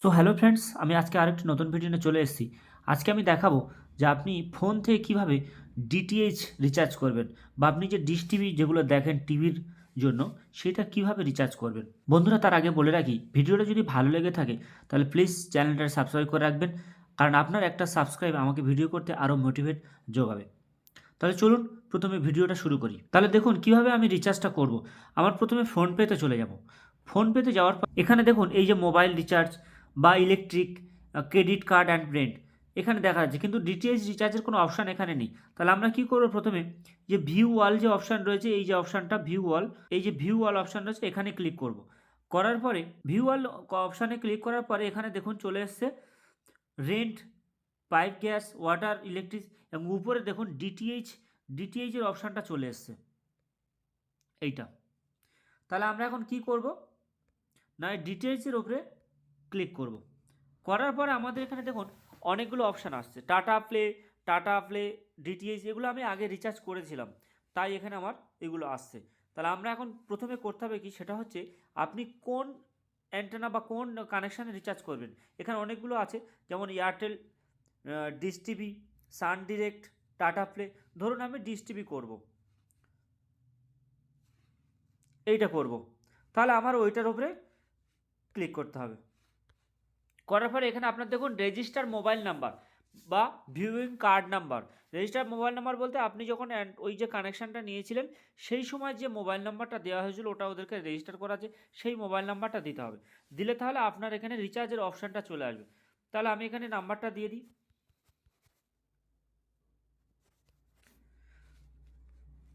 So hello friends, আমি আজকে আরেকটি নতুন ভিডিও নিয়ে চলে এসেছি। আজকে আমি দেখাবো যে আপনি ফোন থেকে কিভাবে ডিটিএইচ রিচার্জ করবেন বা আপনি যে ডিশ টিভি যেগুলো দেখেন টিভির জন্য সেটা কিভাবে রিচার্জ করবেন। বন্ধুরা, তার আগে বলে রাখি, ভিডিওটা যদি ভালো লেগে থাকে তাহলে প্লিজ চ্যানেলটা সাবস্ক্রাইব করে রাখবেন, কারণ আপনার একটা সাবস্ক্রাইব আমাকে ভিডিও করতে আরও মোটিভেট যোগাবে। তাহলে চলুন প্রথমে ভিডিওটা শুরু করি। তাহলে দেখুন কিভাবে আমি রিচার্জটা করব। আমার প্রথমে ফোনপেতে চলে যাব। ফোনপেতে যাওয়ার পর এখানে দেখুন এই যে মোবাইল রিচার্জ বা electric, credit card and Brent এখানে দেখা যাচ্ছে, কিন্তু ডিটিএইচ রিচার্জের কোনো অপশান এখানে নেই। তাহলে আমরা কি করব, প্রথমে যে ভিউ ওয়াল যে অপশান রয়েছে, এই যে অপশানটা ভিউ ওয়াল, এই যে ভিউ ওয়াল অপশান রয়েছে এখানে ক্লিক করব। করার পরে ভিউ ওয়াল অপশানে ক্লিক করার পরে এখানে দেখুন চলে এসছে rent, pipe, gas, water, electric, এবং উপরে দেখুন ডিটিএইচের অপশানটা চলে এসছে এইটা। তাহলে আমরা এখন কি করব না, ডিটিএইচের উপরে ক্লিক করব। করার পরে আমাদের এখানে দেখুন অনেকগুলো অপশান আসছে, টাটা প্লে, ডিটিএইচ, এগুলো আমি আগে রিচার্জ করেছিলাম, তাই এখানে আমার এগুলো আসছে। তাহলে আমরা এখন প্রথমে করতে হবে কি, সেটা হচ্ছে আপনি কোন অ্যান্টেনা বা কোন কানেকশানে রিচার্জ করবেন। এখানে অনেকগুলো আছে, যেমন এয়ারটেল, ডিশ টিভি, সান ডিরেক্ট, টাটা প্লে। ধরুন আমি ডিশ টিভি করবো, এইটা করব, তাহলে আমার ওইটার উপরে ক্লিক করতে হবে। করার পরে এখানে আপনার দেখুন রেজিস্টার মোবাইল নাম্বার বা viewing card number. Register mobile number বলতে আপনি যখন ওই যে কানেকশানটা নিয়েছিলেন সেই সময় যে মোবাইল নাম্বারটা দেওয়া হয়েছিল ওটা ওদেরকে রেজিস্টার করা আছে, সেই মোবাইল নাম্বারটা দিতে হবে। দিলে তাহলে আপনার এখানে রিচার্জের অপশানটা চলে আসবে। তাহলে আমি এখানে নাম্বারটা দিয়ে দিই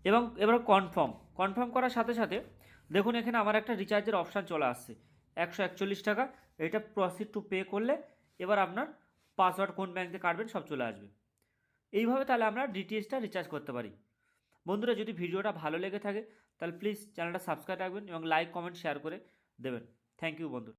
এবং এবার কনফার্ম করার সাথে সাথে দেখুন এখানে আমার একটা রিচার্জের অপশান চলে আসছে 141 টাকা। এটা প্রসিড টু পে করলে এবার আপনার পাসওয়ার্ড কোন ব্যাঙ্ক থেকে কাটবেন সব চলে আসবে। এইভাবে তাহলে আমরা ডিটিএইচটা রিচার্জ করতে পারি। বন্ধুরা, যদি ভিডিওটা ভালো লেগে থাকে তাহলে প্লিজ চ্যানেলটা সাবস্ক্রাইব রাখবেন এবং লাইক কমেন্ট শেয়ার করে দেবেন। থ্যাংক ইউ বন্ধু।